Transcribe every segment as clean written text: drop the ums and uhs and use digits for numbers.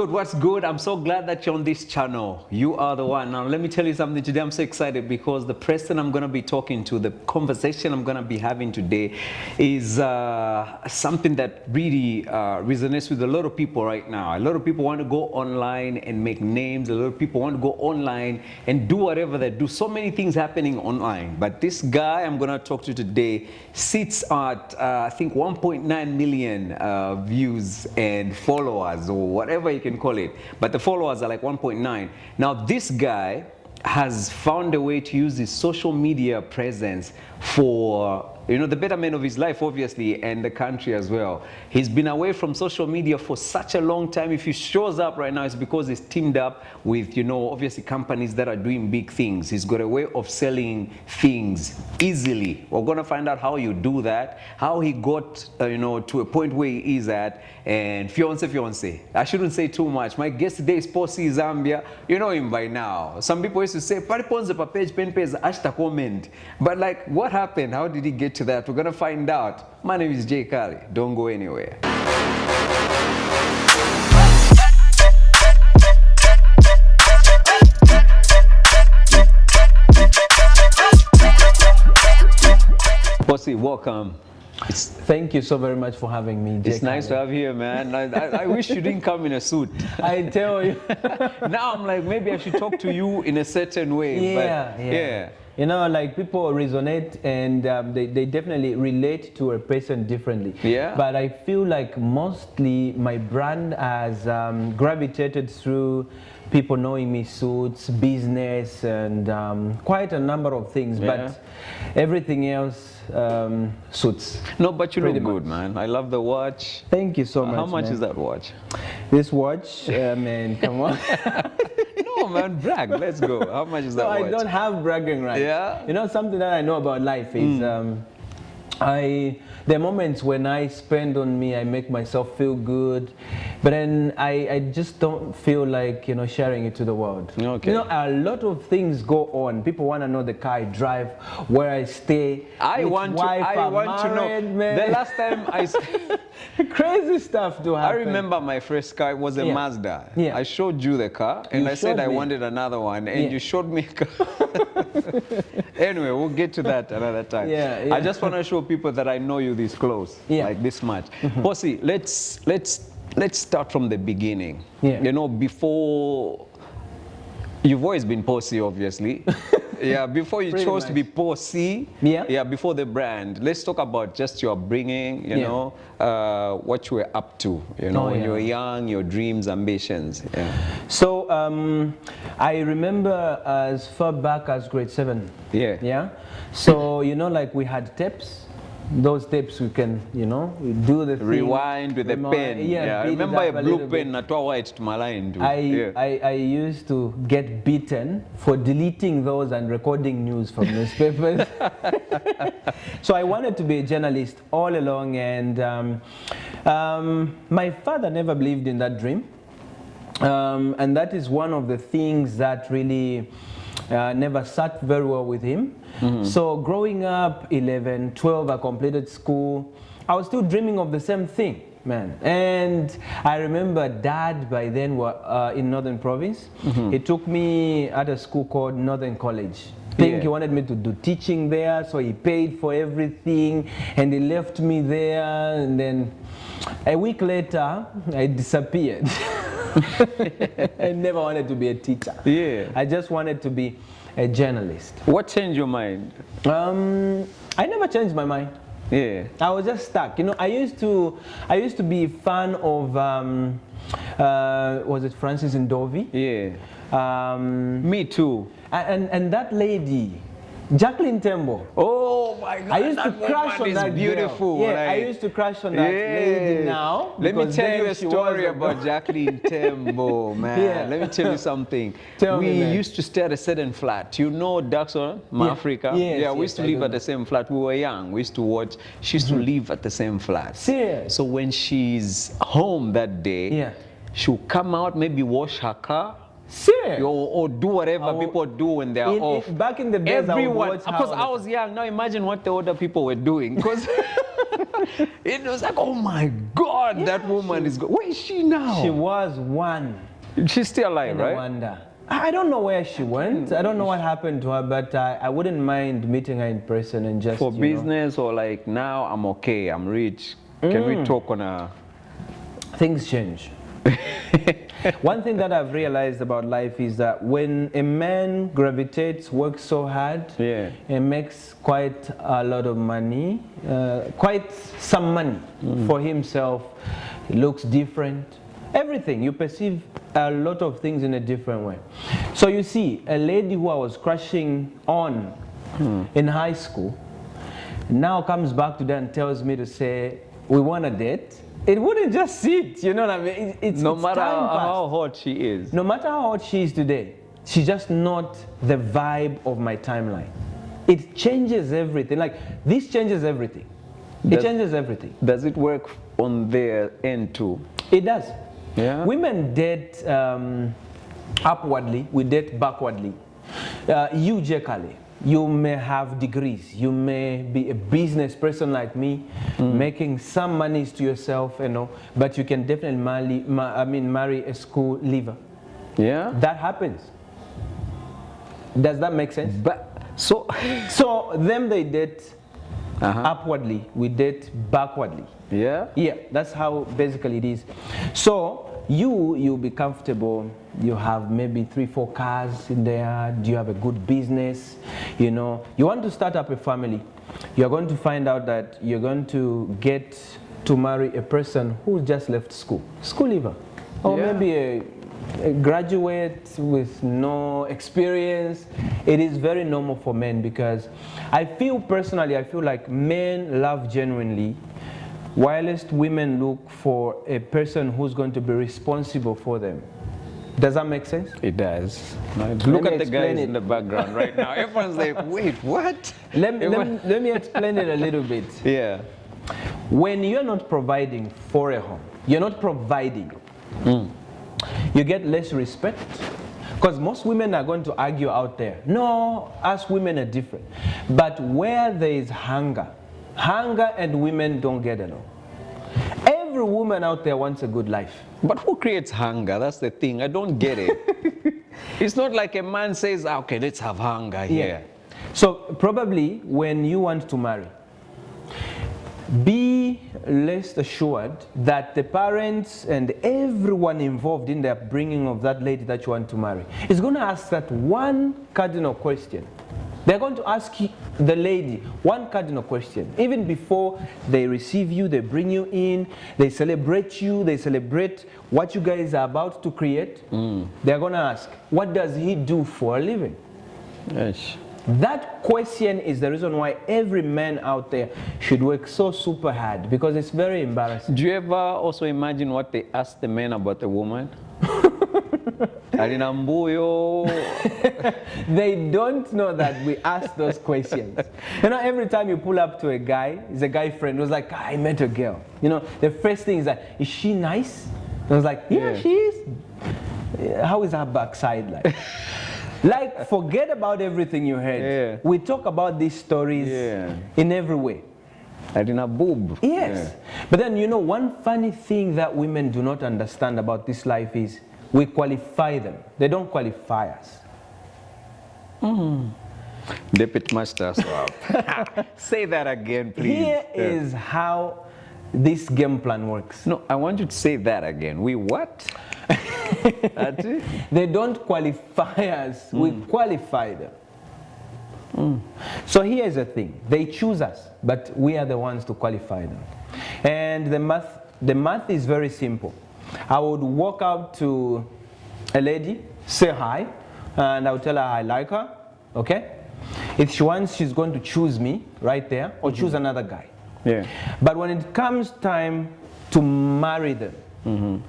good? What's good? I'm so glad that you're on this channel. You are the one. Now, let me tell you something today. I'm so excited because the person I'm going to be talking to, the conversation I'm going to be having today is something that really resonates with a lot of people right now. A lot of people want to go online and make names. A lot of people want to go online and do whatever they do. So many things happening online. But this guy I'm going to talk to today sits at, I think, 1.9 million views and followers, or whatever you can call it, but the followers are like 1.9. Now this guy has found a way to use his social media presence for, you know, the betterment of his life, obviously, and the country as well. He's been away from social media for such a long time. If he shows up right now, it's because he's teamed up with, you know, obviously companies that are doing big things. He's got a way of selling things easily. We're gonna find out how you do that, how he got, you know, to a point where he is at. And fiance, I shouldn't say too much. My guest today is Posi Zambia. You know him by now. Some people used to say, "Pariponze pa page pen page ashta comment." But like, what happened? How did he get to that? We're gonna find out. My name is Kale. Don't go anywhere. Posi, welcome. Thank you so very much for having me. It's nice to have you here, man. I wish you didn't come in a suit. I tell you. Now I'm like, maybe I should talk to you in a certain way. Yeah. You know, like people resonate and they definitely relate to a person differently. Yeah. But I feel like mostly my brand has gravitated through people knowing me, suits, business, and quite a number of things. Yeah. But everything else suits. No, but you look good, man. I love the watch. Thank you so much. How much is that watch? This watch, man, come on. No, man, brag. Let's go. How much is that watch? I don't have bragging rights. Yeah. You know, something that I know about life is there are moments when I spend on me, I make myself feel good, but then I just don't feel like, you know, sharing it to the world. Okay. You know, a lot of things go on. People want to know the car I drive, where I stay, I want to know. Man. The last time crazy stuff do happen. I remember my first car was a Mazda. Yeah. I showed you the car and I said I wanted another one, and you showed me a car. Anyway, we'll get to that another time. Yeah. I just want to show people that I know you this close, like this much. Posi, let's start from the beginning. Yeah. You know, before, you've always been Posi, obviously. Yeah, before you chose to be Posi, before the brand, let's talk about just your upbringing, you know, what you were up to, you know, when you were young, your dreams, ambitions. Yeah. So I remember as far back as grade 7. Yeah. So, you know, like we had tapes. Those tapes we can, you know, do the thing. Rewind with a pen. Yeah, I remember a blue pen that was white to my line. I used to get beaten for deleting those and recording news from newspapers. So I wanted to be a journalist all along, and my father never believed in that dream. And that is one of the things that really never sat very well with him. So growing up, 11, 12, I completed school. I was still dreaming of the same thing, man. And I remember Dad by then were in Northern Province. He took me at a school called Northern College. He wanted me to do teaching there, so he paid for everything, and he left me there. And then a week later, I disappeared. I never wanted to be a teacher. I just wanted to be a journalist. What changed your mind? I never changed my mind. I was just stuck. You know, I used to be a fan of was it Francis Ndovi? Me too. And that lady, Jacqueline Tembo. Oh my God! I used to crush on that beautiful. Girl. I used to crush on that lady now. Let me tell you a story about Jacqueline Tembo, man. Let me tell you something. We used to stay at a certain flat. You know Daxon, Africa? We used to live at the same flat. We were young. We used to watch. She used to live at the same flat. So when she's home that day, she'll come out, maybe wash her car. Or do whatever people do when they're off. Back in the days, everyone, because I was young. Now imagine what the older people were doing. Because It was like, oh my God, Yeah, that woman is where is she now? She was one. She's still alive, No right? wonder. I don't know where she went. I don't know what happened to her, but I wouldn't mind meeting her in person and just, For you know. business or like now I'm okay, I'm rich. Can we talk on a... Things change. One thing that I've realized about life is that when a man gravitates, works so hard, Yeah. and makes quite a lot of money, quite some money for himself, he looks different. Everything, you perceive a lot of things in a different way. So you see, a lady who I was crushing on in high school now comes back today and tells me to say, we want a date. It wouldn't just sit, you know what I mean? It's No it's matter time how passed. hot she is. No matter how hot she is today, she's just not the vibe of my timeline. It changes everything. Like, this changes everything. It changes everything. Does it work on their end too? It does. Yeah. Women date upwardly, we date backwardly. You, Kale, you may have degrees. You may be a business person like me, making some monies to yourself, you know, but you can definitely marry a school leaver. Yeah. That happens. Does that make sense? But so So them they date upwardly, we date backwardly. yeah. Yeah, that's how basically it is. So you'll be comfortable. You have maybe 3-4 cars in there. Do you have a good business? You know, you want to start up a family. You're going to find out that you're going to get to marry a person who just left school leaver, or Yeah. maybe a graduate with no experience. It is very normal for men, because I feel like men love genuinely, whilst women look for a person who's going to be responsible for them. Does that make sense? It does. Let Look me at the explain guys it. in the background right now. Everyone's like, wait, what? Let me explain it a little bit. Yeah. When you're not providing for a home, you're not providing, you get less respect. Because most women are going to argue out there. No, us women are different. But where there is hunger and women don't get along. Every woman out there wants a good life. But who creates hunger? That's the thing. I don't get it. It's not like a man says, okay, let's have hunger here. So probably when you want to marry, be rest assured that the parents and everyone involved in the upbringing of that lady that you want to marry is going to ask that one cardinal question. They're going to ask the lady one cardinal question. Even before they receive you, they bring you in, they celebrate you, they celebrate what you guys are about to create. They're going to ask, what does he do for a living? Yes. That question is the reason why every man out there should work so super hard, because it's very embarrassing. Do you ever also imagine what they ask the men about the woman? Alinambuyo. They don't know that we ask those questions. You know, every time you pull up to a guy, he's a guy friend who's like, I met a girl. You know, the first thing is like, is she nice? And I was like, yeah, she is. How is her backside like? Like, forget about everything you heard. Yeah. We talk about these stories in every way. Alina boob. Yes. But then, you know, one funny thing that women do not understand about this life is we qualify them. They don't qualify us. Deputy Master Swap. Say that again, please. Here is how this game plan works. No, I want you to say that again. We what? That's it? They don't qualify us, we qualify them. So here's the thing, they choose us, but we are the ones to qualify them. And the math is very simple. I would walk out to a lady, say hi, and I would tell her I like her, okay? If she wants, she's going to choose me right there, or choose another guy. Yeah. But when it comes time to marry them,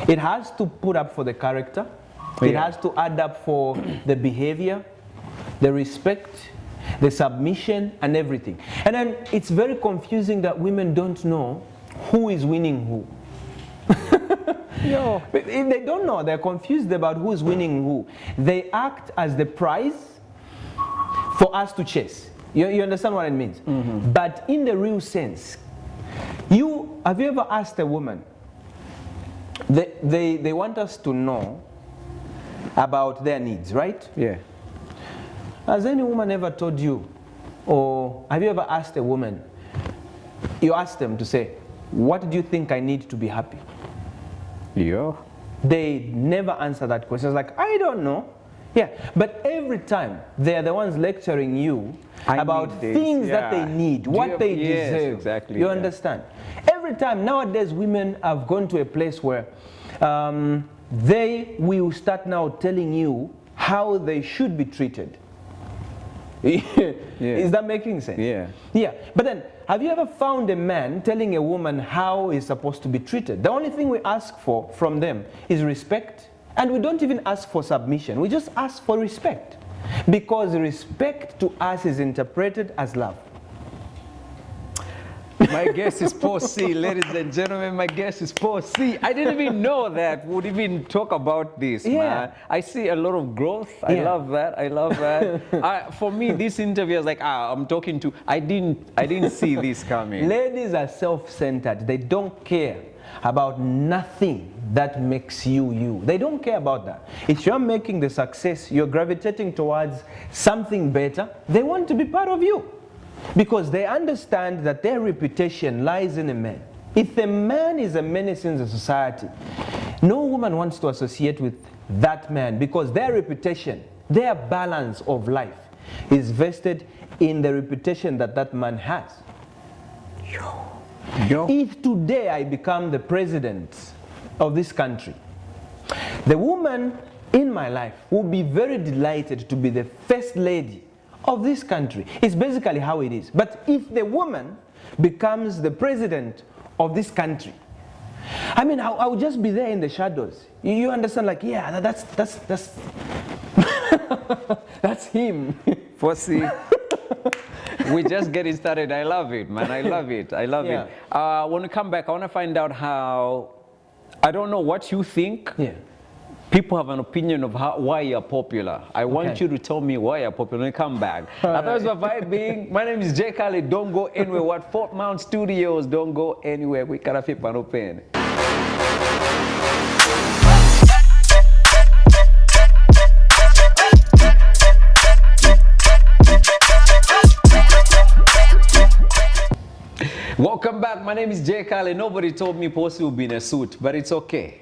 it has to put up for the character. It has to add up for the behavior, the respect, the submission, and everything. And then it's very confusing that women don't know who is winning who. Yo. If they don't know, they're confused about who's winning who. They act as the prize for us to chase. You understand what it means? But in the real sense, Have you ever asked a woman? They want us to know about their needs, right? Yeah. Has any woman ever told you, or have you ever asked a woman, you asked them to say, what do you think I need to be happy? Yeah. They never answer that question. It's like, I don't know. Yeah, but every time they're the ones lecturing you about things that they need, what they deserve. Exactly. You understand? Every time nowadays women have gone to a place where they will start now telling you how they should be treated. Is that making sense? Yeah. Yeah. But then, have you ever found a man telling a woman how he's supposed to be treated? The only thing we ask for from them is respect. And we don't even ask for submission. We just ask for respect. Because respect to us is interpreted as love. My guest is Paul C. Ladies and gentlemen, my guest is Paul C. I didn't even know that we would even talk about this, man. I see a lot of growth. I love that. I love that. For me, this interview is like, I'm talking to, I didn't see this coming. Ladies are self-centered. They don't care about nothing that makes you you. They don't care about that. If you're making the success, you're gravitating towards something better, they want to be part of you. Because they understand that their reputation lies in a man. If a man is a menace in the society, no woman wants to associate with that man because their reputation, their balance of life is vested in the reputation that that man has. If today I become the president of this country, the woman in my life will be very delighted to be the first lady of this country. It's basically how it is. But if the woman becomes the president of this country, I mean, I will just be there in the shadows. You understand? Like, yeah, that's that's him. Fossey. We're just getting started. I love it, man. I love it. I love it. When we come back, I want to find out how, I don't know what you think. Yeah. People have an opinion of why you're popular. I want you to tell me why you're popular. When we come back. Otherwise, we're vibing. My name is Kale. Don't go anywhere. We're at Fort Mount Studios. Don't go anywhere. We gotta fit an open. Welcome back. My name is Kale. Nobody told me Posey would be in a suit, but it's okay.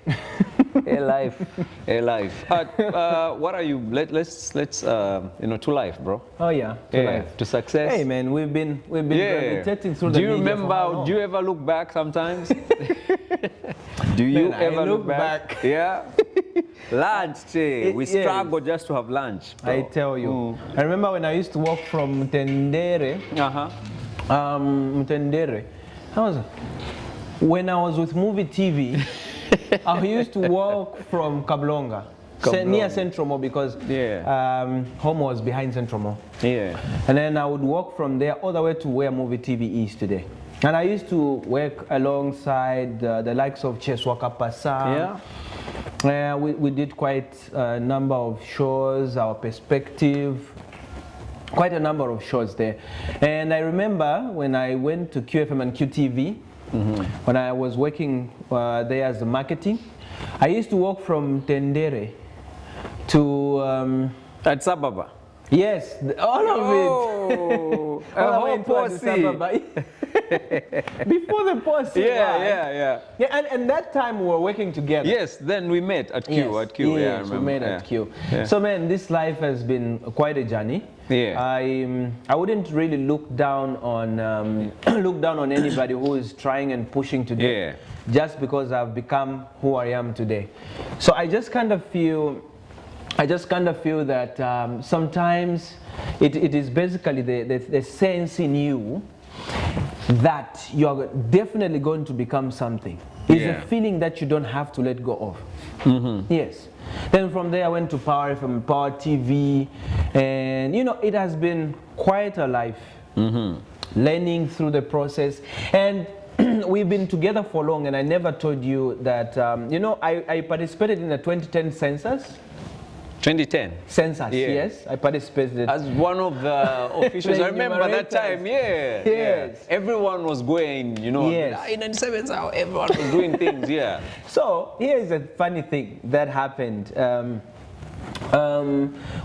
A life, a life. What are you? Let's to life, bro. Oh yeah, to life, to success. Hey man, we've been gravitating through the. Do you remember? Do you ever look back sometimes? Do you ever look back? Yeah. Lunch, we struggle just to have lunch, bro. I tell you. I remember when I used to walk from Mtendere. Mtendere. How was it? When I was with Movie TV. I used to walk from Kablonga, near Central Mall because home was behind Central Mall. Yeah. And then I would walk from there all the way to where Movie TV is today. And I used to work alongside the likes of Cheswaka Pasa. Yeah. We did quite a number of shows, Our Perspective, quite a number of shows there. And I remember when I went to QFM and QTV, when I was working there as the marketing, I used to walk from Tendere to Addis Ababa. Yes, all of it. A whole posse. Before the posse. Yeah. And that time we were working together. Yes, then we met at Q. Yes, at Q. Yes, we met at Q. So man, this life has been quite a journey. Yeah. I wouldn't really look down on anybody who is trying and pushing today. Just because I've become who I am today. So I just kind of feel that sometimes it is basically the sense in you that you're definitely going to become something. It's a feeling that you don't have to let go of. Yes. Then from there I went to Power FM, Power TV, and it has been quite a life. Learning through the process. And we've been together for long, and I never told you that, I participated in the 2010 census. 2010. Census, yes. I participated. As one of the officials, I remember that time, Yes. Everyone was going, you know, in 97, everyone was doing things, So here's a funny thing that happened.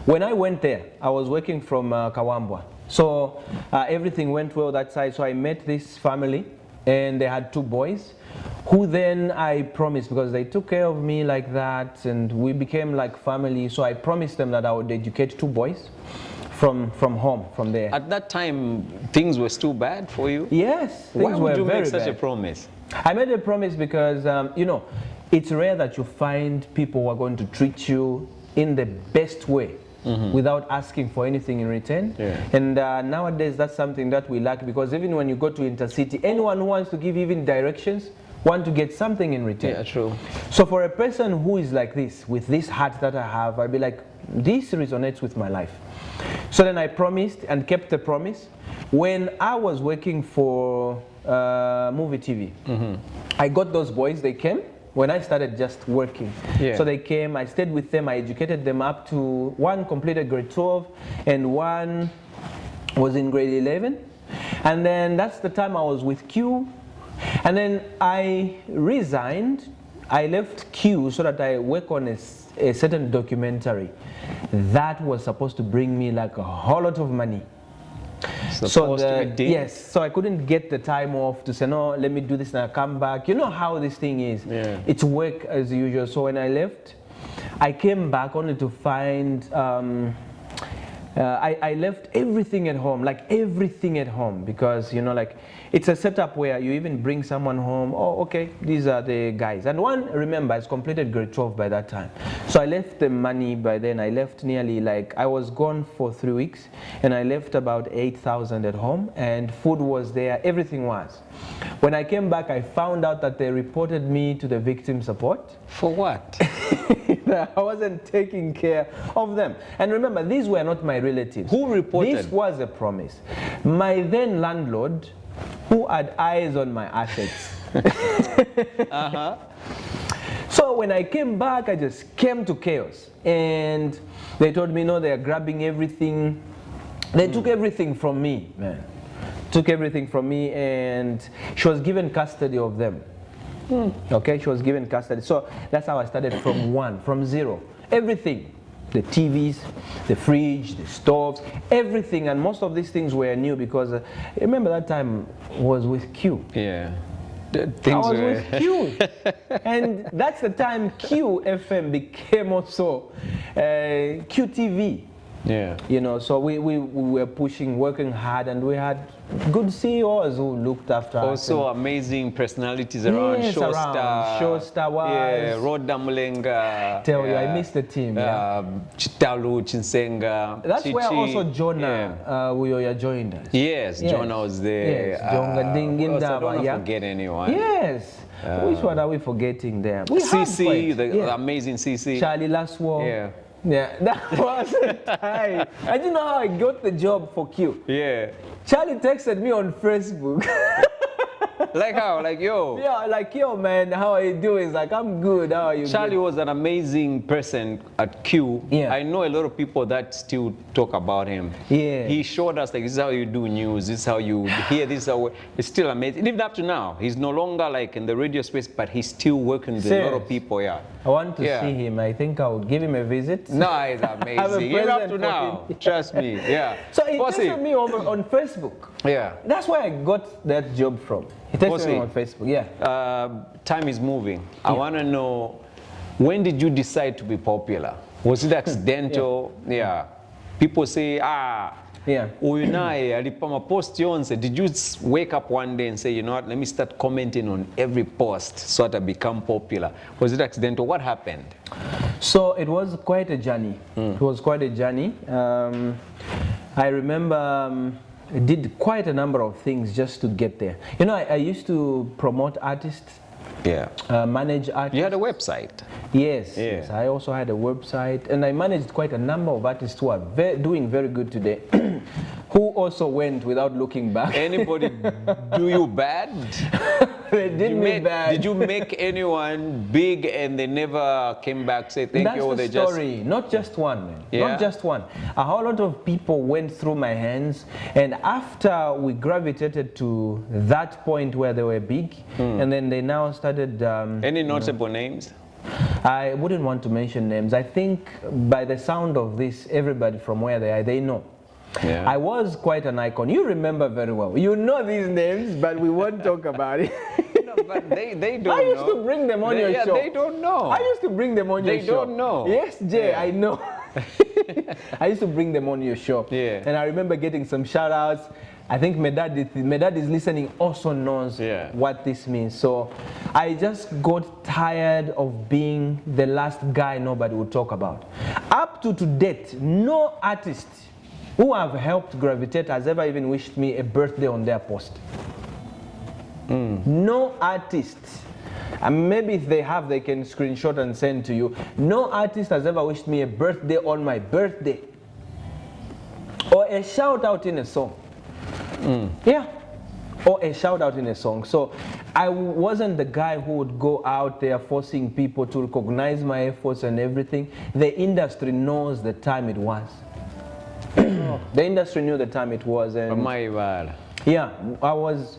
When I went there, I was working from Kawambwa. So everything went well that side. So I met this family, and they had 2 boys, who then I promised, because they took care of me like that, and we became like family. So I promised them that I would educate 2 boys from home, from there. At that time, things were still bad for you? Yes, things Why would you were make very such a bad. promise? I made a promise because, you know, it's rare that you find people who are going to treat you in the best way. Without asking for anything in return. And nowadays that's something that we lack, because even when you go to intercity, anyone who wants to give even directions want to get something in return. Yeah, true. So for a person who is like this, with this heart that I have, I'd be like, this resonates with my life. So then I promised and kept the promise. When I was working for Movie TV, I got those boys, they came when I started just working. So they came, I stayed with them, I educated them up to, one completed grade 12 and one was in grade 11. And then that's the time I was with Q. And then I resigned. I left Q so that I work on a certain documentary that was supposed to bring me like a whole lot of money. So yes, so I couldn't get the time off to say, no, let me do this and I'll come back. You know how this thing is. It's work as usual. So when I left, I came back only to find I left everything at home, like everything at home, because, you know, like it's a setup where you even bring someone home. Oh, okay, these are the guys. And one, remember, has completed grade 12 by that time. So I left the money by then. I left nearly, like, I was gone for 3 weeks, and I left about 8,000 at home, and food was there, everything was. When I came back, I found out that they reported me to the victim support. For what? I wasn't taking care of them. And remember, these were not my relatives. Who reported? This was a promise. My then landlord, who had eyes on my assets. So when I came back, I just came to chaos. And they told me, no, they are grabbing everything. They took everything from me, man. Took everything from me, and she was given custody of them. Okay, she was given custody. So that's how I started from zero. Everything, the TVs, the fridge, the stoves, everything. And most of these things were new because remember that time was with Q. Yeah. I was with Q. And that's the time QFM became also QTV. Yeah. You know, so we were pushing, working hard, and we had good CEOs who looked after us. Also amazing personalities around. Yes, Showstar. Showstar was. Yeah, Roda Mulenga. Tell you, I missed the team. Chitalu, Chinsenga. That's Chichi. where also Jonah Uyoya joined us. Yes, Jonah was there. Yes, Jonah I don't want to forget anyone. Yes. Which one are we forgetting there? CC, the amazing CC. Charlie Laswell. Yeah. Yeah, that was the time. I didn't know how I got the job for Q. Yeah. Charlie texted me on Facebook. Like how? Like, yo. Yeah, like, yo, man, how are you doing? It's like, I'm good. How are you? Charlie was an amazing person at Q. Yeah. I know a lot of people that still talk about him. Yeah. He showed us, like, this is how you do news. This is how you hear. This is how it's still amazing. Even up to now, he's no longer like in the radio space, but he's still working with a lot of people. Yeah. I want to see him. I think I would give him a visit. No, he's amazing. Even up to now, trust me. Yeah. So he texted me over on Facebook. Yeah. That's where I got that job from. He texted me on Facebook. Yeah. Time is moving. I want to know, when did you decide to be popular? Was it accidental? Yeah. People say, Uyunai, post yonse. Did you wake up one day and say, you know what, let me start commenting on every post so that I become popular? Was it accidental? What happened? So it was quite a journey. It was quite a journey. I remember I did quite a number of things just to get there. You know, I used to promote artists. Yeah. Manage artists. You had a website? Yes, yes. I also had a website, and I managed quite a number of artists who are doing very good today. who also went without looking back. Anybody do you bad? They did me bad. Did you make anyone big and they never came back, say thank That's you, or the they story. just... Not just one, man. Yeah? Not just one. A whole lot of people went through my hands, and after we gravitated to that point where they were big, and then they now started... Any notable names? I wouldn't want to mention names. I think by the sound of this, everybody from where they are, they know. Yeah. I was quite an icon. You remember very well. You know these names, but we won't talk about it. No, but they don't know. I used to bring them on your show. They don't know. I used to bring them on your show. They don't know. Yes, Jay, Yeah. I know. I used to bring them on your show. Yeah. And I remember getting some shout outs. I think my dad is listening, also knows what this means. So I just got tired of being the last guy nobody would talk about. Up to date, no artist who have helped Gravitate has ever even wished me a birthday on their post. No artist, and maybe if they have, they can screenshot and send to you. No artist has ever wished me a birthday on my birthday, or a shout out in a song. Yeah, or a shout out in a song. So I wasn't the guy who would go out there forcing people to recognize my efforts and everything. The industry knows the time it was. The industry knew the time it was, and My bad. yeah, I was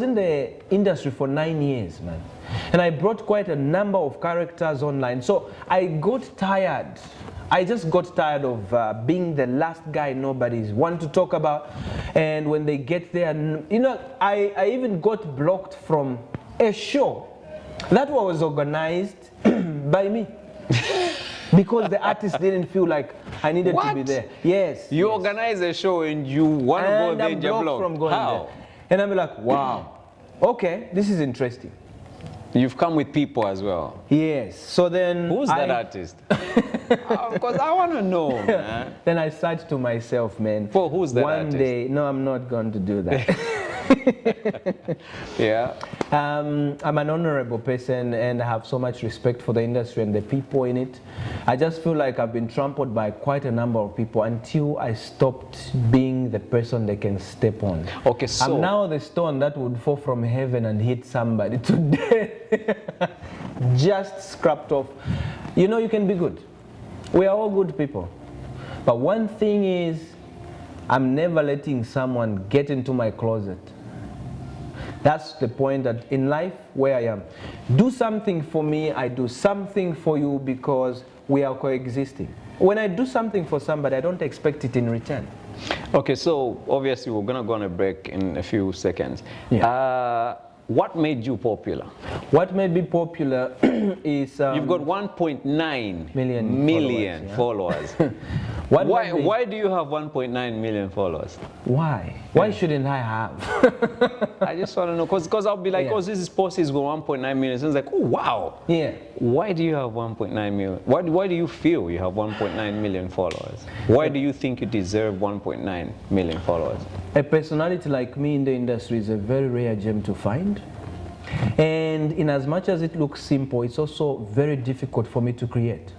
in the industry for 9 years, man, and I brought quite a number of characters online. So I got tired. I just got tired of being the last guy nobody's want to talk about, and when they get there, you know, I even got blocked from a show that was organized by me. Because the artist didn't feel like I needed to be there. Yes. You organize a show and you want to go there and you're blocked. From going How? there. And I'm like, wow, okay, this is interesting. You've come with people as well. Yes. So then Who's that artist? Because I want to know, man. Then I said to myself, man. For who's that one artist? day, no, I'm not going to do that. Yeah. I'm an honorable person and I have so much respect for the industry and the people in it. I just feel like I've been trampled by quite a number of people until I stopped being the person they can step on. Okay, so I'm now the stone that would fall from heaven and hit somebody today. Just scrapped off. You know, you can be good. We are all good people. But one thing is, I'm never letting someone get into my closet. That's the point that in life where I am. Do something for me, I do something for you because we are coexisting. When I do something for somebody, I don't expect it in return. Okay, so obviously we're going to go on a break in a few seconds. Yeah. What made you popular? What made me popular is... You've got 1.9 million followers. Why do you have 1.9 million followers? Why? Why shouldn't I have? I just want to know, because I'll be like, oh, this post is going 1.9 million. So it's like, oh, wow. Yeah. Why do you have 1.9 million? Why do you feel you have 1.9 million followers? Why do you think you deserve 1.9 million followers? A personality like me in the industry is a very rare gem to find. And in as much as it looks simple, it's also very difficult for me to create.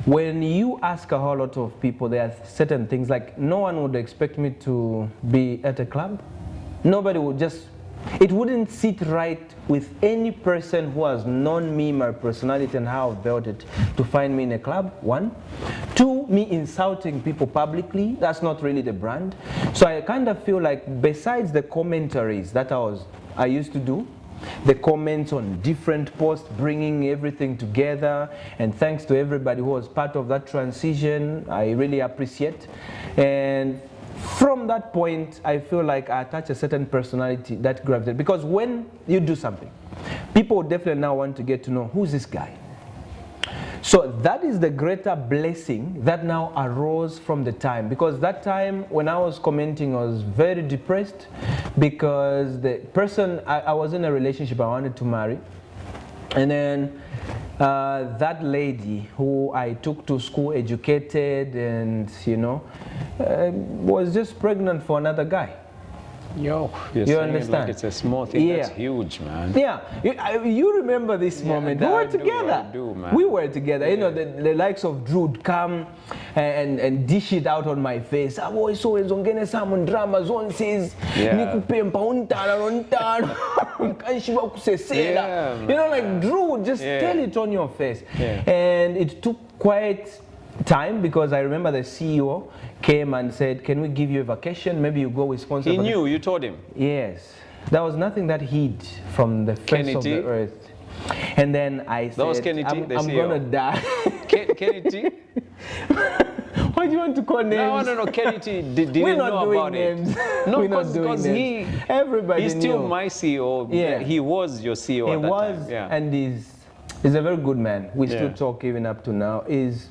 When you ask a whole lot of people, there are certain things like no one would expect me to be at a club. Nobody would just, it wouldn't sit right with any person who has known me, my personality and how I've built it, to find me in a club, one. Two, me insulting people publicly, that's not really the brand. So I kind of feel like besides the commentaries that I used to do, the comments on different posts, bringing everything together, and thanks to everybody who was part of that transition, I really appreciate. And from that point, I feel like I attach a certain personality that gravitates, because when you do something, people definitely now want to get to know who's this guy. So that is the greater blessing that now arose from the time, because that time when I was commenting, I was very depressed because the person, I was in a relationship I wanted to marry, and then that lady who I took to school, educated, and you know, was just pregnant for another guy. Yo, you're You saying understand? it like it's a small thing. Yeah. That's huge, man. Yeah, you remember this moment. We I were do, together. I do, man. We were together. You know, the likes of Drew would come and dish it out on my face. I always saw zongene some drama zone says nikupempa untana kanshiba kusesela. You know, like Drew would just tell it on your face. And it took quite time because I remember the CEO came and said, can we give you a vacation? Maybe you go with sponsor. He knew, you told him? Yes. There was nothing that hid from the face of the earth. And then I said, I'm going to die. Kenny T? Why do you want to call names? No. Kenny T didn't know about names. it. No, because everybody he's still my CEO. Yeah. He was your CEO at that time. Yeah. And he's a very good man. We still talk even up to now. Is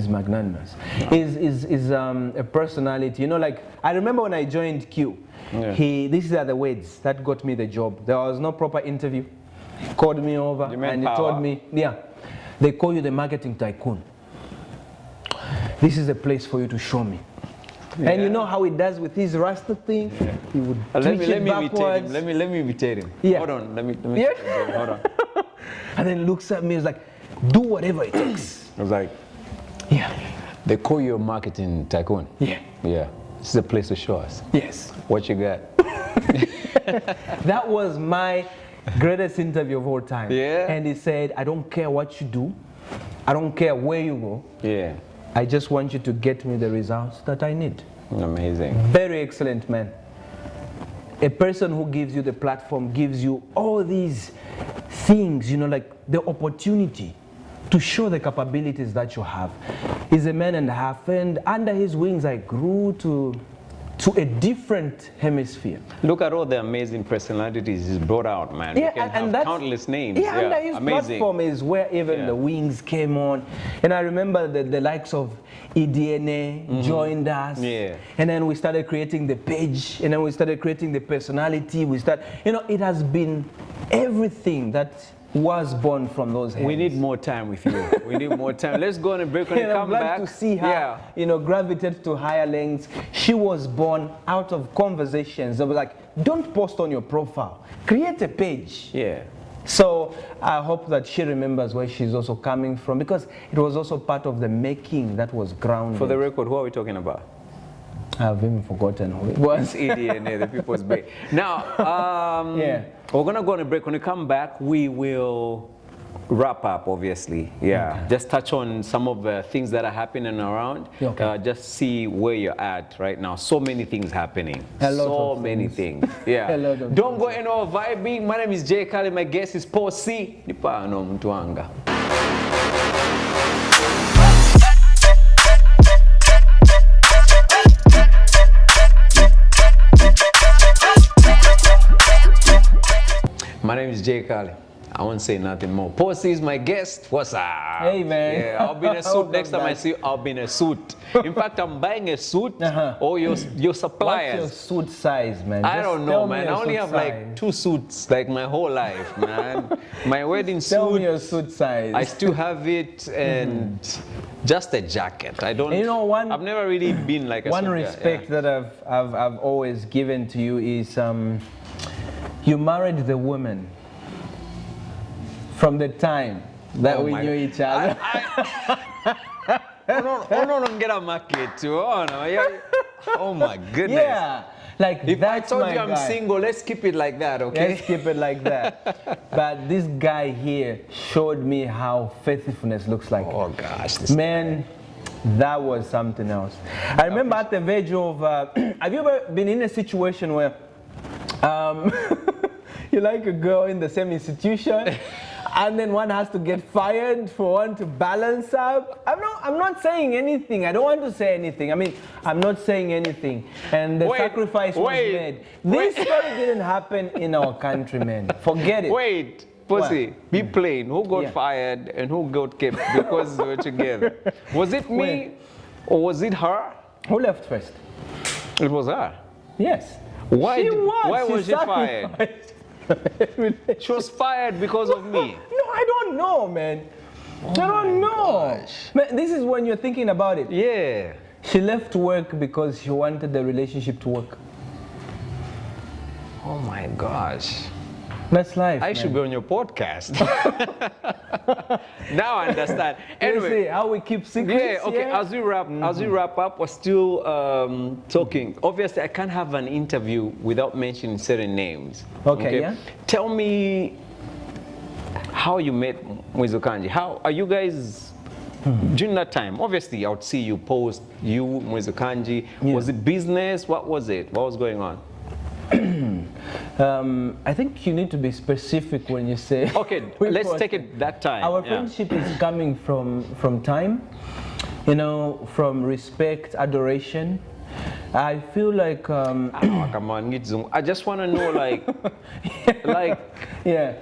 magnanimous. Is a personality. You know, like I remember when I joined Q. These are the words that got me the job. There was no proper interview. He called me over and he told me, they call you the marketing tycoon. This is a place for you to show me. And you know how he does with his Rasta thing? He would twitch it backwards. Let me imitate him. Hold on. Let me hold on. And then looks at me and is like, do whatever it takes. I was like, they call you a marketing tycoon. Yeah. This is a place to show us. Yes. What you got? That was my greatest interview of all time. Yeah. And he said, I don't care what you do. I don't care where you go. Yeah. I just want you to get me the results that I need. Amazing. Very excellent man. A person who gives you the platform, gives you all these things, you know, like the opportunity to show the capabilities that you have. He's a man and a half, and under his wings I grew to a different hemisphere. Look at all the amazing personalities he's brought out, man. Yeah, we can have countless names. Yeah, under his platform is where even the wings came on. And I remember the likes of EDNA joined us. Yeah. And then we started creating the page, and then we started creating the personality. You know, it has been everything that was born from those hands. We need more time with you. We need more time. Let's go on a break. When you come back, to see her, you know, gravitate to higher lengths. She was born out of conversations. I was like, don't post on your profile. Create a page. Yeah. So I hope that she remembers where she's also coming from, because it was also part of the making that was grounded. For the record, who are we talking about? I've even forgotten who it was. EDNA, the people's break. Now, we're going to go on a break. When we come back, we will wrap up, obviously. Just touch on some of the things that are happening around. Just see where you're at right now. So many things happening. So many things. Don't go anywhere vibing. My name is Jay Kale. My guest is Paul C. Nipano Mtuanga. My name is Jay Kale. I won't say nothing more. Posey is my guest. What's up? Hey, man. Yeah, I'll be in a suit. Next time I see you, I'll be in a suit. In fact, I'm buying a suit or your suppliers. What's your suit size, man? I don't know, man. I only have like 2 suits, like my whole life, man. My wedding suit. Tell me your suit size. I still have it, and just a jacket. I don't. You know, I've never really been like a one respect that I've always given to you is you married the woman from the time that we knew each other. Oh my goodness. Yeah. Like, if I told you I'm single, let's keep it like that, okay? Let's keep it like that. But this guy here showed me how faithfulness looks like. Oh gosh. Man, that was something else. I remember at the verge of, have you ever been in a situation where you like a girl in the same institution, and then one has to get fired for one to balance up? I'm not saying anything. I don't want to say anything. I mean, I'm not saying anything. And the sacrifice was made. This story didn't happen in our country, man. Forget it. Wait, Pussy, be plain. Who got fired and who got kept because we were together? Was it me or was it her? Who left first? It was her. Yes. Why was she fired? She was fired because of me. No, I don't know, man. I don't know. Man, this is when you're thinking about it. Yeah. She left work because she wanted the relationship to work. Oh my gosh. That's life. I should be on your podcast. Now I understand. Anyway, Anyway, how we keep secrets. yeah, okay. Yeah? As we wrap up, we're still talking. Obviously, I can't have an interview without mentioning certain names. Okay, yeah. Tell me how you met Mwizukanji. How are you guys during that time? Obviously, I would see you post you Mwizukanji. Yeah. Was it business? What was it? What was going on? I think you need to be specific when you say. Okay, let's take it that time. Our yeah. friendship is coming from time, you know, from respect, adoration. I feel like. Oh, come on, I just want to know, like, like. Yeah.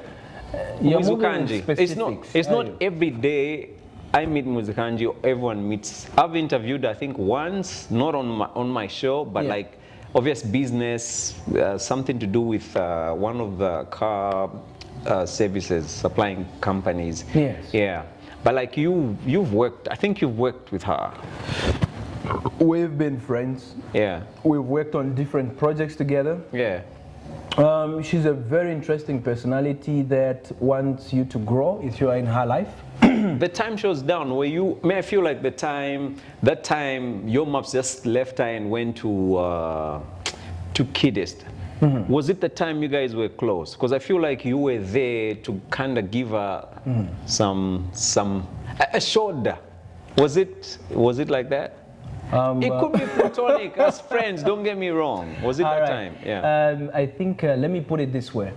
You're moving in Mwizukanji. It's not every day I meet Mwizukanji. Everyone meets. I've interviewed, I think, once, not on my show, but Yeah. like obvious business, something to do with one of the car services supplying companies. Yes. Yeah. But like you've worked. I think you've worked with her. We've been friends. Yeah. We've worked on different projects together. Yeah. She's a very interesting personality that wants you to grow if you are in her life. The time shows down where you may I feel like that time your maps just left her and went to Kiddist. Was it the time you guys were close? Because I feel like you were there to kind of give her a shoulder. Was it like that? It could be platonic as friends, don't get me wrong. Was it that time? Yeah. I think, let me put it this way.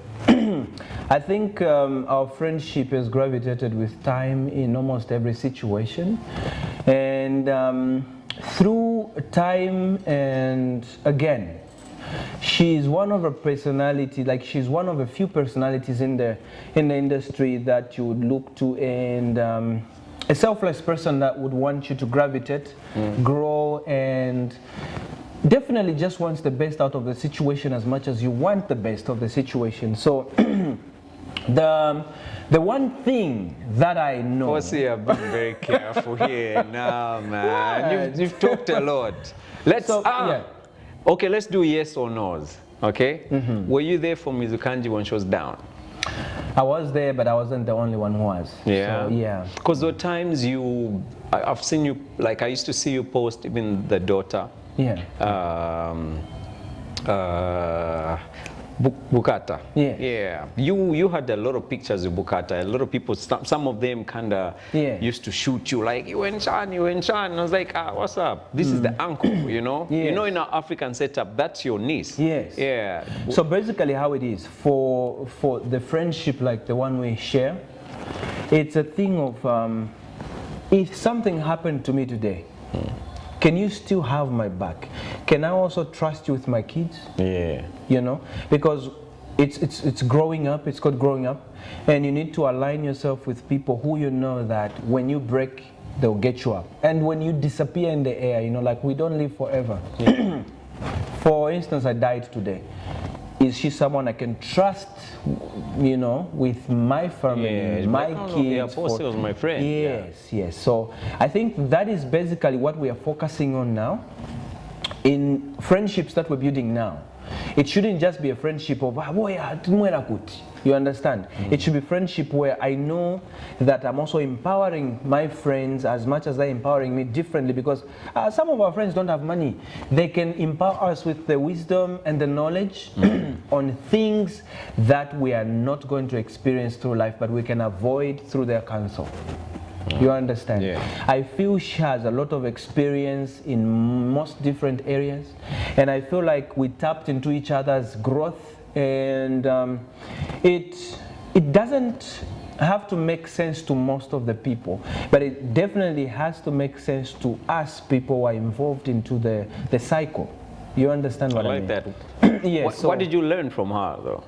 I think our friendship has gravitated with time in almost every situation. And through time and again, she's one of a personality, like she's one of a few personalities in the industry that you would look to, and a selfless person that would want you to gravitate, grow, and definitely just wants the best out of the situation as much as you want the best of the situation. So the one thing that I know. Fossey, I've been very careful here. No, man. You've talked a lot. Okay, let's do yes or no's. Okay? Were you there for Mwizukanji when she was down? I was there, but I wasn't the only one who was. Yeah. So, yeah. Because there were times I've seen you, like I used to see you post even the daughter. Yeah. Bukata. Yeah. Yeah. You had a lot of pictures of Bukata. A lot of people, some of them kind of used to shoot you like, you and Chan. And I was like, what's up? This is the uncle, you know? Yes. You know, in our African setup, that's your niece. Yes. Yeah. So basically how it is, for the friendship like the one we share, it's a thing of, if something happened to me today, can you still have my back? Can I also trust you with my kids? Yeah. You know, because it's growing up. It's called growing up, and you need to align yourself with people who you know that when you break, they'll get you up. And when you disappear in the air, you know, like we don't live forever. Yeah. For instance, I died today. Is she someone I can trust, you know, with my family, my kids? Yeah, Fossey was my friend. Yes, yes. So I think that is basically what we are focusing on now. In friendships that we're building now, it shouldn't just be a friendship of you understand? It should be friendship where I know that I'm also empowering my friends as much as they're empowering me differently, because some of our friends don't have money. They can empower us with the wisdom and the knowledge on things that we are not going to experience through life, but we can avoid through their counsel. You understand? Yeah. I feel she has a lot of experience in most different areas, and I feel like we tapped into each other's growth, and it doesn't have to make sense to most of the people, but it definitely has to make sense to us people who are involved into the cycle. You understand what I mean? I like that. Yes. What did you learn from her, though?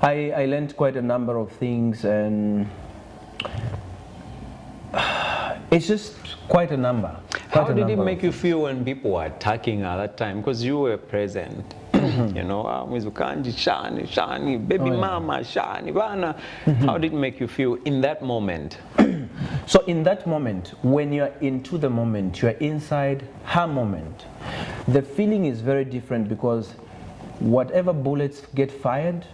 I learned quite a number of things, and it's just quite a number. How did it make you feel when people were attacking her at that time? Because you were present. You know, Mwizukanji, Shani, baby mama, Shani, Bana. How did it make you feel in that moment? So in that moment, when you're into the moment, you're inside her moment, the feeling is very different, because whatever bullets get fired,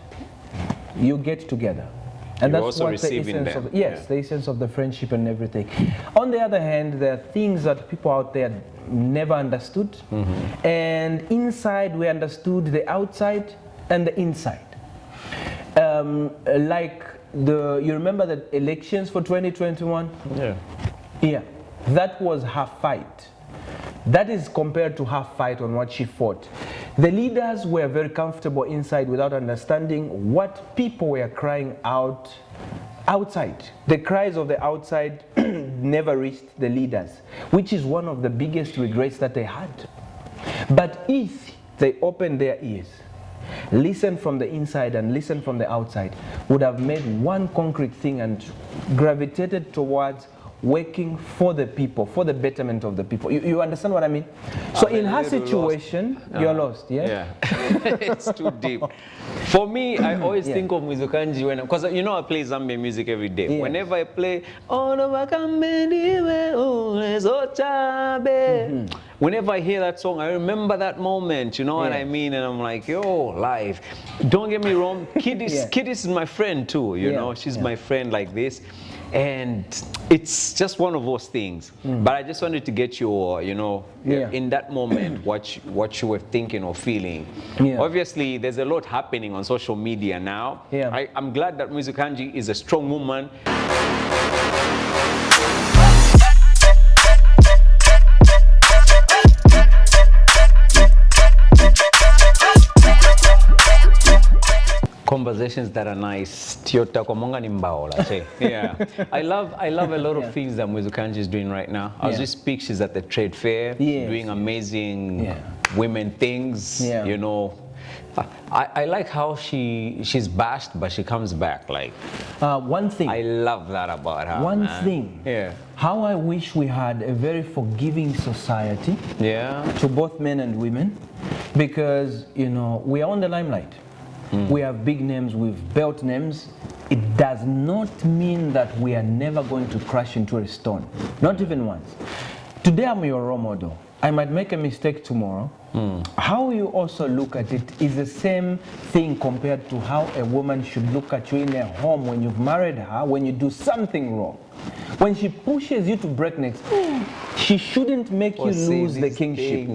you get together. And You're that's also what the receiving essence them. of, yes, the essence of the friendship and everything. On the other hand, there are things that people out there never understood. And inside, we understood the outside and the inside. Like you remember the elections for 2021? Yeah. Yeah, that was her fight. That is compared to her fight on what she fought. The leaders were very comfortable inside without understanding what people were crying out outside. The cries of the outside never reached the leaders, which is one of the biggest regrets that they had. But if they opened their ears, listen from the inside and listen from the outside, would have made one concrete thing and gravitated towards working for the people, for the betterment of the people. You understand what I mean? So in her situation, you're lost, yeah? Yeah. It's too deep. For me, I always think of Muzukanji when, because you know I play Zambian music every day. Yes. Whenever I play, whenever I hear that song, I remember that moment, you know what I mean? And I'm like, yo, life. Don't get me wrong, Kidis is my friend too, you know? She's my friend like this. And it's just one of those things. But I just wanted to get your, you know, in that moment, what you were thinking or feeling. Obviously, there's a lot happening on social media now. I'm glad that Muzukanji is a strong woman. Conversations that are nice. Yeah, I love a lot of things that Muzukanji is doing right now. As we speak, she's at the trade fair, doing amazing women things. You know, I like how she's bashed, but she comes back. Like one thing. I love that about her. One thing. Yeah. How I wish we had a very forgiving society. Yeah. To both men and women, because you know we are on the limelight. We have big names, we've built names. It does not mean that we are never going to crash into a stone, not even once. Today I'm your role model. I might make a mistake tomorrow. How you also look at it is the same thing compared to how a woman should look at you in a home when you've married her, when you do something wrong. When she pushes you to breaknecks, she shouldn't make you lose the kingship.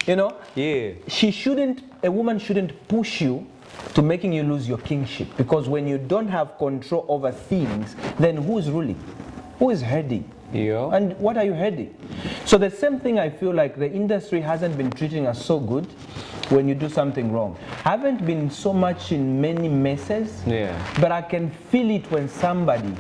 You know? Yeah. A woman shouldn't push you to making you lose your kingship, because when you don't have control over things, then who's ruling? Who is heading? Yeah. And what are you heading? So the same thing, I feel like the industry hasn't been treating us so good when you do something wrong. I haven't been so much in many messes, but I can feel it when somebody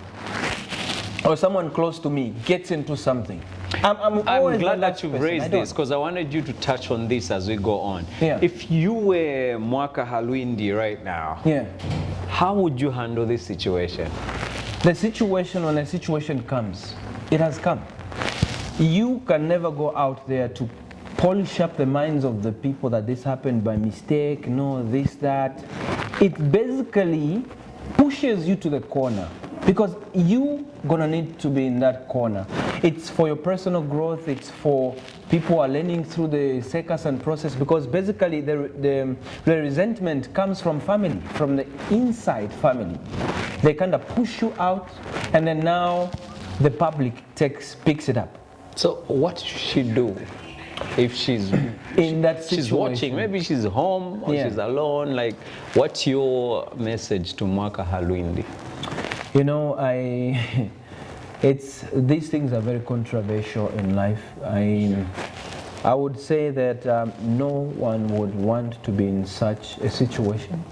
or someone close to me gets into something. I'm glad that you've raised this, because I wanted you to touch on this as we go on. If you were Mwaka Halwindi right now, how would you handle this situation? The situation, when a situation comes, it has come. You can never go out there to polish up the minds of the people that this happened by mistake, no, this, that. It basically pushes you to the corner, because you gonna need to be in that corner. It's for your personal growth, it's for people who are learning through the circus and process, because basically the resentment comes from family, from the inside family. They kind of push you out, and then now the public picks it up. So what should she do if she's in that situation? She's watching, maybe she's home or she's alone. Like, what's your message to Mwaka Halwindi? You know, these things are very controversial in life. I would say that no one would want to be in such a situation.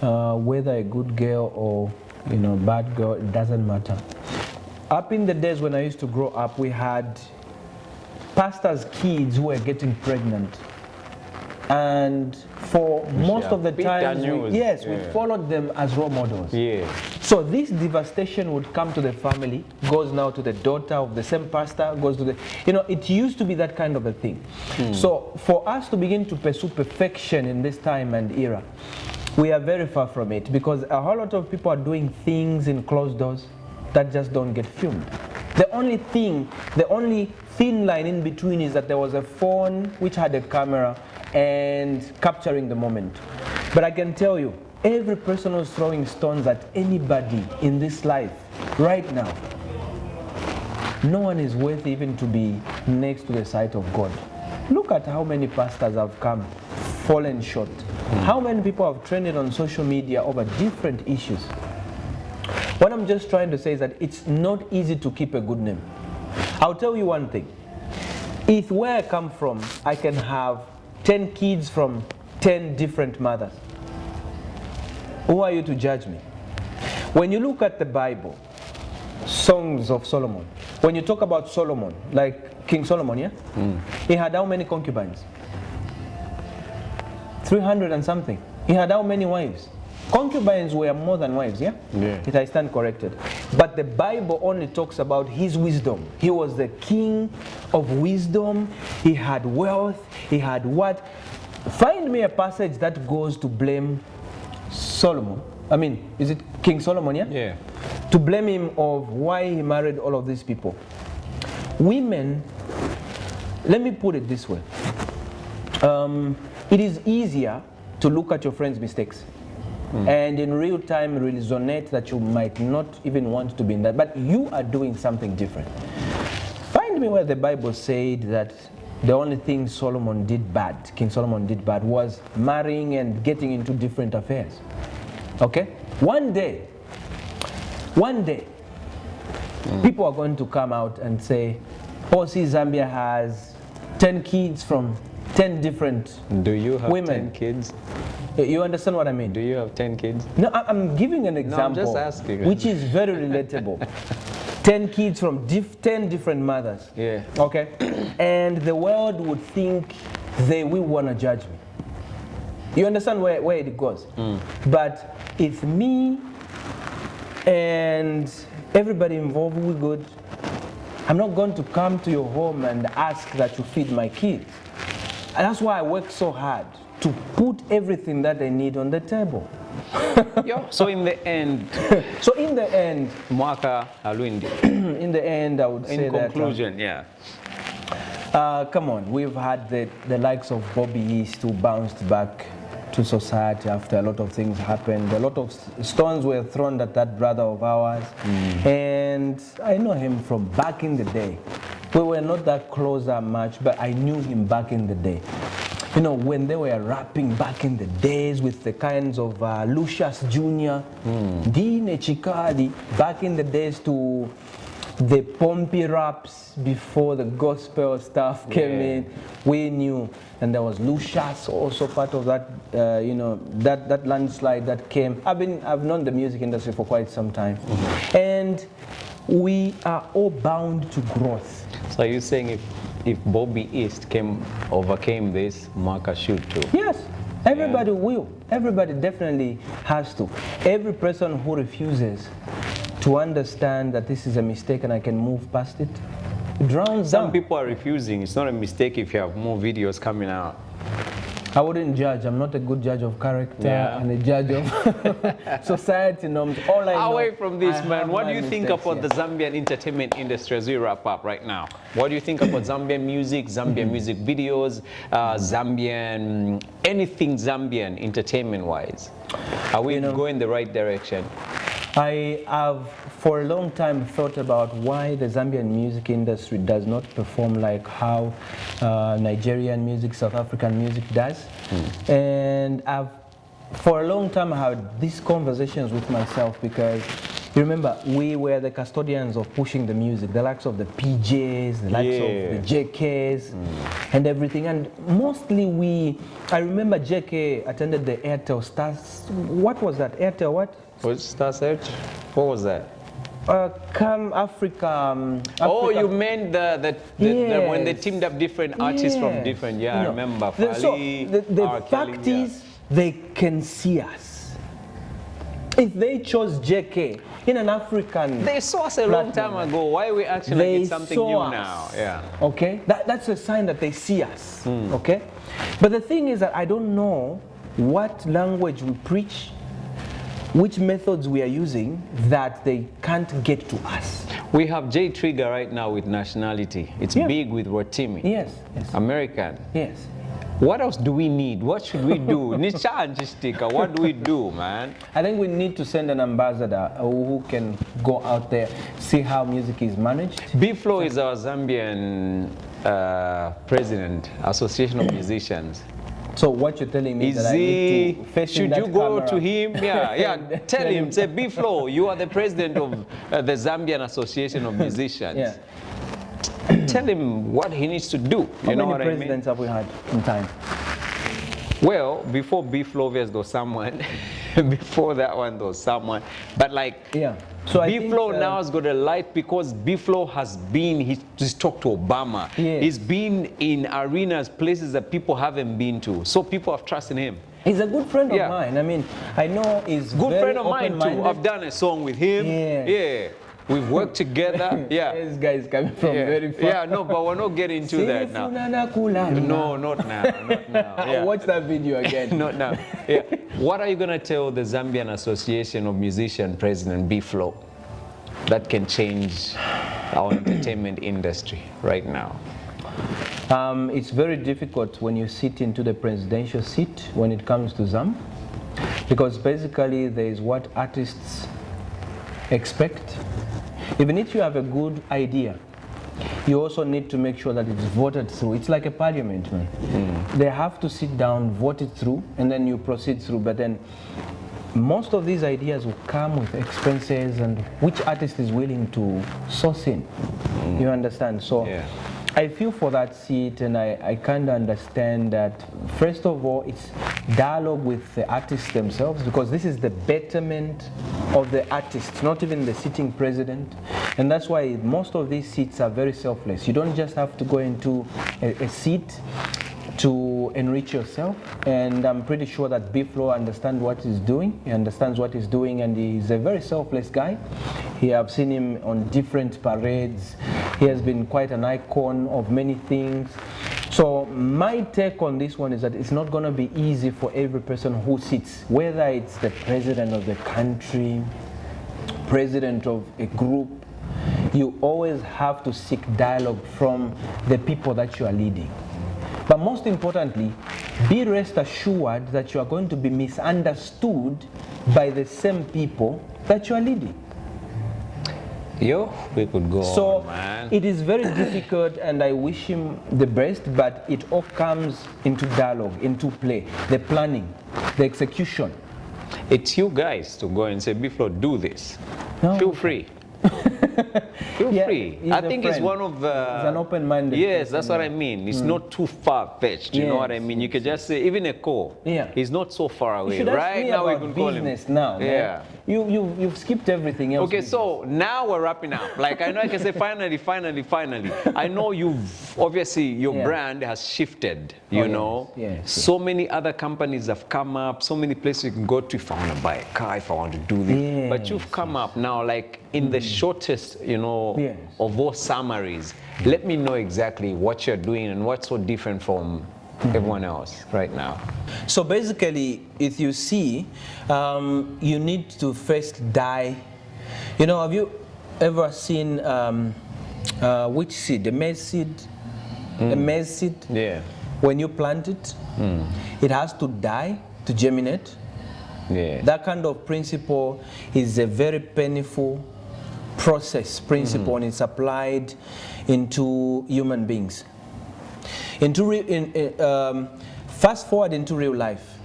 Whether a good girl or bad girl, it doesn't matter. Up in the days when I used to grow up, we had pastors' kids who were getting pregnant. And for most of the time, we followed them as role models. So this devastation would come to the family, goes now to the daughter of the same pastor, goes to the, it used to be that kind of a thing. So for us to begin to pursue perfection in this time and era, we are very far from it, because a whole lot of people are doing things in closed doors that just don't get filmed. The only thin line in between is that there was a phone which had a camera, and capturing the moment. But I can tell you, every person who's throwing stones at anybody in this life right now, no one is worth even to be next to the sight of God. Look at how many pastors have come, fallen short. How many people have trended on social media over different issues. What I'm just trying to say is that it's not easy to keep a good name. I'll tell you one thing. If where I come from, I can have 10 kids from 10 different mothers, who are you to judge me? When you look at the Bible, Songs of Solomon, when you talk about Solomon, like King Solomon, yeah? He had how many concubines? 300 and something. He had how many wives? Concubines were more than wives, yeah? If I stand corrected. But the Bible only talks about his wisdom. He was the king of wisdom. He had wealth. He had what? Find me a passage that goes to blame Solomon. I mean, is it King Solomon, yeah? Yeah. To blame him of why he married all of these people. Women, let me put it this way. It is easier to look at your friend's mistakes and in real time resonate that you might not even want to be in that, but you are doing something different. Find me where the Bible said that the only thing Solomon did bad, King Solomon did bad, was marrying and getting into different affairs. Okay? One day, people are going to come out and say, oh, see, Zambia has 10 kids from 10 different Do you have women. 10 kids? You understand what I mean? Do you have 10 kids? No, I'm giving an example, just asking. which is very relatable. 10 kids from 10 different mothers. Yeah. Okay? And the world would think they will want to judge me. You understand where it goes? But if me and everybody involved, we're good, I'm not going to come to your home and ask that you feed my kids. And that's why I work so hard to put everything that they need on the table. So in the end, Mwaka Alwindi. In the end, I would say In conclusion, yeah. come on, we've had the likes of Bobby East who bounced back to society after a lot of things happened. A lot of stones were thrown at that brother of ours. And I know him from back in the day. We were not that close that much, but I knew him back in the day. You know, when they were rapping back in the days with the kinds of Lucius Jr., Dine Chikadi, back in the days to the Pompey raps before the gospel stuff came in, we knew. And there was Lucius, also part of that, you know, that landslide that came. I've known the music industry for quite some time. And we are all bound to growth. So are you saying if Bobby East overcame this, Mwaka should too? Yes, everybody will. Everybody definitely has to. Every person who refuses to understand that this is a mistake and I can move past it, drowns down. Some people are refusing. It's not a mistake if you have more videos coming out. I wouldn't judge. I'm not a good judge of character and a judge of society norms. All I know, away from this, man, what do you think about the Zambian entertainment industry as we wrap up right now? What do you think about Zambian music, Zambian music videos, Zambian, anything Zambian entertainment-wise? Are we going the right direction? I have for a long time thought about why the Zambian music industry does not perform like how Nigerian music, South African music does. And I've for a long time had these conversations with myself because you remember we were the custodians of pushing the music, the likes of the PJs, the likes of the JKs and everything. And mostly I remember JK attended the Airtel Stars. What was that? Airtel what? Was Star Search? What was that? Come Africa. Oh, you meant the when they teamed up different artists from different, I remember. So the fact is, they can see us. If they chose JK in an African They saw us a long time ago. Why are we acting like it's something new now? Yeah. Okay? That's a sign that they see us. Okay? But the thing is that I don't know what language we preach, which methods we are using that they can't get to us. We have J Trigger right now with nationality. It's big with Rotimi. Yes. American. Yes. What else do we need? What should we do? What do we do, man? I think we need to send an ambassador who can go out there, see how music is managed. B-Flow is our Zambian president, Association of Musicians. So what you're telling me is that I need to face should you go to him? Yeah, tell him, say, B-Flow, you are the president of the Zambian Association of Musicians. Yeah. Tell him what he needs to do. How many presidents have we had in time? Well, before B-Flow there was someone. Before that one there was someone. But like, yeah. So B-Flow now has got a light because B-Flow has been, he's talked to Obama. Yes. He's been in arenas, places that people haven't been to. So people have trust in him. He's a good friend of mine. I mean, I know he's good very friend of mine too. I've done a song with him. Yeah. We've worked together. Yeah. This guy is coming from very far. Yeah, no, but we're not getting into that now. No, not now. Not now. Yeah. Watch that video again. Not now. Yeah. What are you going to tell the Zambian Association of Musicians President B-Flow that can change our entertainment industry right now? It's very difficult when you sit into the presidential seat when it comes to Zam, because basically there is what artists expect. Even if you have a good idea, you also need to make sure that it's voted through. It's like a parliament, man. They have to sit down, vote it through, and then you proceed through. But then most of these ideas will come with expenses and which artist is willing to source in. You understand? So I feel for that seat, and I kind of understand that, first of all, it's dialogue with the artists themselves, because this is the betterment of the artists, not even the sitting president. And that's why most of these seats are very selfless. You don't just have to go into a seat to enrich yourself, and I'm pretty sure that B-Flow understands what he's doing. He understands what he's doing, and he's a very selfless guy. I've seen him on different parades. He has been quite an icon of many things. So my take on this one is that it's not going to be easy for every person who sits, whether it's the president of the country, president of a group. You always have to seek dialogue from the people that you are leading. But most importantly, be rest assured that you are going to be misunderstood by the same people that you are leading. We could go so on, man. It is very difficult, and I wish him the best, but it all comes into dialogue, into play, the planning, the execution. It's you guys to go and say, B-Flow, do this. No. Feel free. Feel free. I think it's one of the... It's an open-minded. Yes, that's what I mean. It's not too far-fetched, you know what I mean? You could just say, even a call, he's not so far away. You should right ask now me we about can call business him. now. Yeah. You've skipped everything else. Okay, so now we're wrapping up. Like, I know I can say finally. I know obviously your brand has shifted, you know. Yes. So many other companies have come up, so many places you can go to if I want to buy a car, if I want to do this. Yes. But you've come up now, like in the shortest, you know, of all summaries. Let me know exactly what you're doing and what's so different from everyone else right now. So basically, if you see, you need to first dye. You know, have you ever seen which seed? The maize seed? The maize seed? Yeah. When you plant it, it has to die to germinate. Yeah. That kind of principle is a very painful process principle, and it's applied into human beings. Fast forward into real life.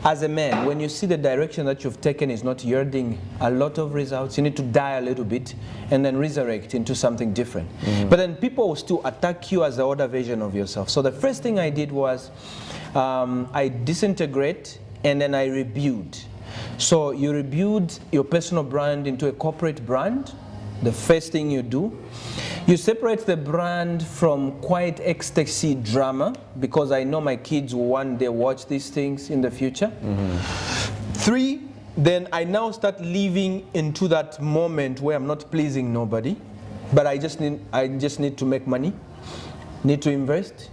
As a man, when you see the direction that you've taken is not yielding a lot of results, you need to die a little bit and then resurrect into something different. But then people will still attack you as the older version of yourself. So the first thing I did was I disintegrate and then I rebuild. So you rebuild your personal brand into a corporate brand. The first thing you do, you separate the brand from quite ecstasy drama, because I know my kids will one day watch these things in the future. 3, then I now start living into that moment where I'm not pleasing nobody, but I just need to make money, need to invest,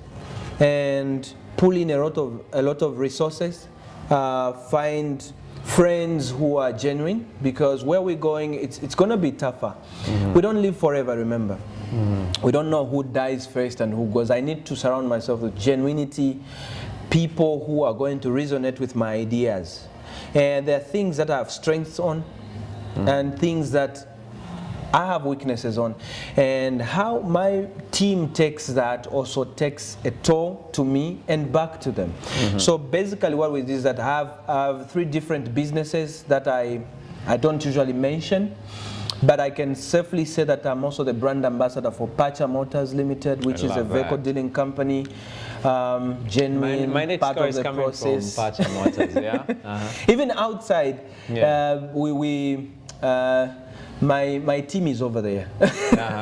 and pull in a lot of resources, find friends who are genuine, because where we're going, it's going to be tougher. We don't live forever, remember. We don't know who dies first and who goes. I need to surround myself with genuinity, people who are going to resonate with my ideas. And there are things that I have strengths on and things that I have weaknesses on. And how my team takes that also takes a toll to me and back to them. So basically what we do is that I have 3 different businesses that I don't usually mention. But I can safely say that I'm also the brand ambassador for Pacha Motors Limited, which is a vehicle dealing company, genuine, my next part car of is the coming process. from Pacha Motors, yeah? Even outside, my team is over there,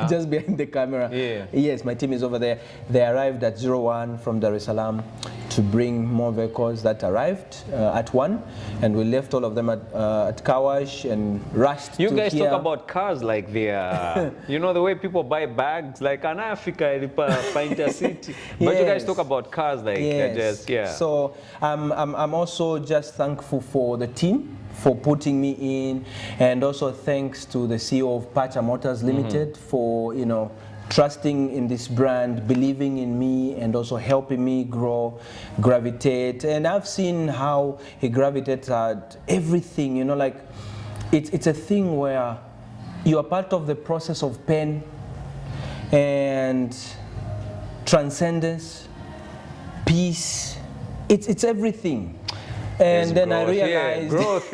just behind the camera. Yeah. Yes, my team is over there. They arrived at 01 from Dar es Salaam to bring more vehicles that arrived at 1, and we left all of them at Kawash and rushed You to guys here. talk about cars like they're, you know, the way people buy bags, like an Africa, Intercity. But you guys talk about cars like they're just, So I'm also just thankful for the team for putting me in, and also thanks to the CEO of Pacha Motors Limited for, you know, trusting in this brand, believing in me, and also helping me grow, gravitate. And I've seen how he gravitates at everything, you know, like it's a thing where you are part of the process of pain and transcendence, peace. It's everything. And then I realized growth,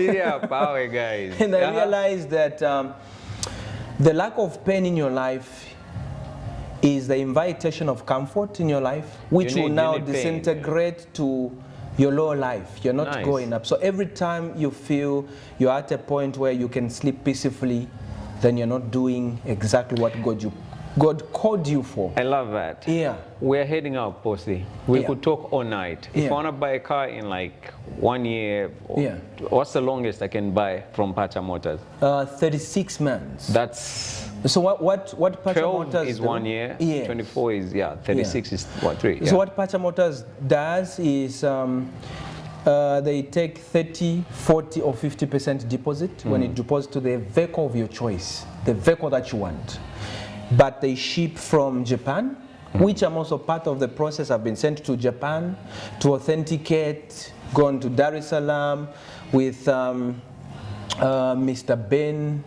power, guys. And I realized that the lack of pain in your life is the invitation of comfort in your life, which will now disintegrate to your lower life. You're not going up. So every time you feel you're at a point where you can sleep peacefully, then you're not doing exactly what God called you for. I love that. Yeah. We're heading out, Posty. We could talk all night. If I want to buy a car in like 1 year, what's the longest I can buy from Pacha Motors? 36 months. That's... So what Pacha Motors is do, 1 year, 24 is, 36 is what, 3? So what Pacha Motors does is they take 30, 40 or 50% deposit when you deposit to the vehicle of your choice, the vehicle that you want. But they ship from Japan, which I'm also part of the process. I've been sent to Japan to authenticate, gone to Dar es Salaam with Mr. Ben,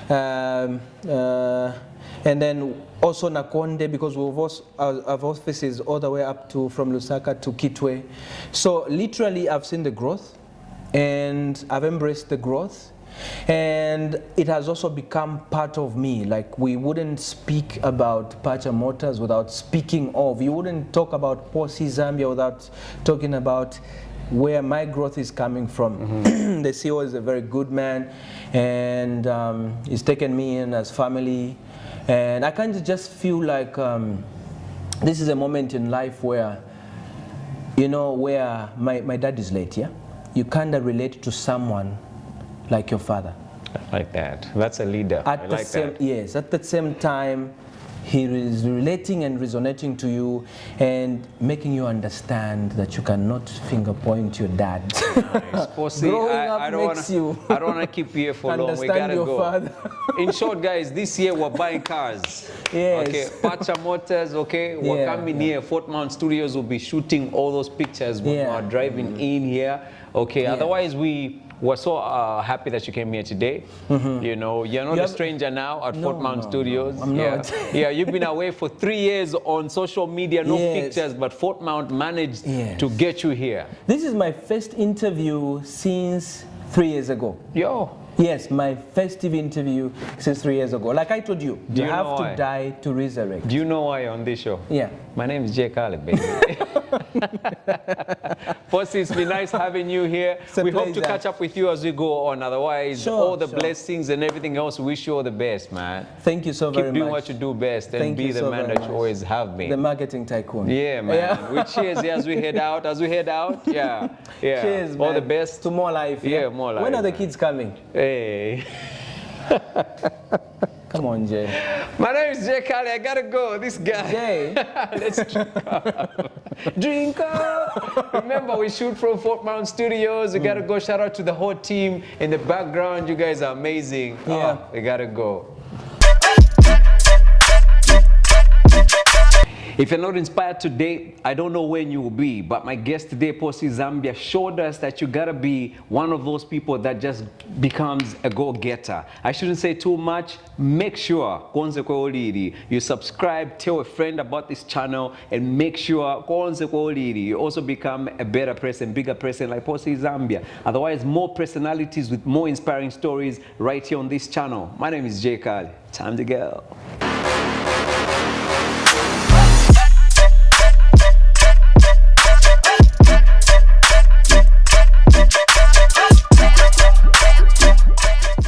and then also Nakonde, because we have offices all the way up to from Lusaka to Kitwe. So literally I've seen the growth and I've embraced the growth. And it has also become part of me. Like, we wouldn't speak about Pacha Motors without speaking of. You wouldn't talk about Posi Zambia without talking about where my growth is coming from. The CEO is a very good man, and he's taken me in as family. And I kind of just feel like this is a moment in life where, you know, where my dad is late, yeah? You kind of relate to someone like your father. I like that. That's a leader. I like that. Yes, at the same time, he is relating and resonating to you and making you understand that you cannot finger point your dad. Nice. I don't want to keep you here for long. We gotta go. Father. In short, guys, this year we're buying cars. Yes. Okay, Pacha Motors. Okay, we're coming here. Fort Mount Studios will be shooting all those pictures when we're driving in here. Okay. Otherwise, we're so happy that you came here today. You know, you're not a stranger now at Fort Mount Studios. I'm not. Yeah, you've been away for 3 years on social media, no pictures, but Fort Mount managed to get you here. This is my first interview since 3 years ago. Yo. Yes, my first TV interview since 3 years ago. Like I told you, you have to die to resurrect. Do you know why on this show? Yeah. My name is Kale, baby. Posty, it's been nice having you here. We hope to catch up with you as we go on. Otherwise, all the blessings and everything else, we wish you all the best, man. Thank you so very much. Keep doing what you do best and be the man that you always have been. The marketing tycoon. Yeah, man. We cheers as we head out. Yeah. Cheers, man. All the best. To more life. Yeah, more life. When are the kids coming? Hey. Come on, Jay. My name is Kale. I gotta go. This guy. Jay. Let's drink up. Drink up. Remember, we shoot from Fort Mount Studios. We gotta go. Shout out to the whole team in the background. You guys are amazing. Yeah. We gotta go. If you're not inspired today, I don't know when you will be, but my guest today, Posse Zambia, showed us that you gotta be one of those people that just becomes a go-getter. I shouldn't say too much. Make sure you subscribe, tell a friend about this channel, and make sure you also become a better person, bigger person like Posse Zambia. Otherwise, more personalities with more inspiring stories right here on this channel. My name is Kale. Time to go.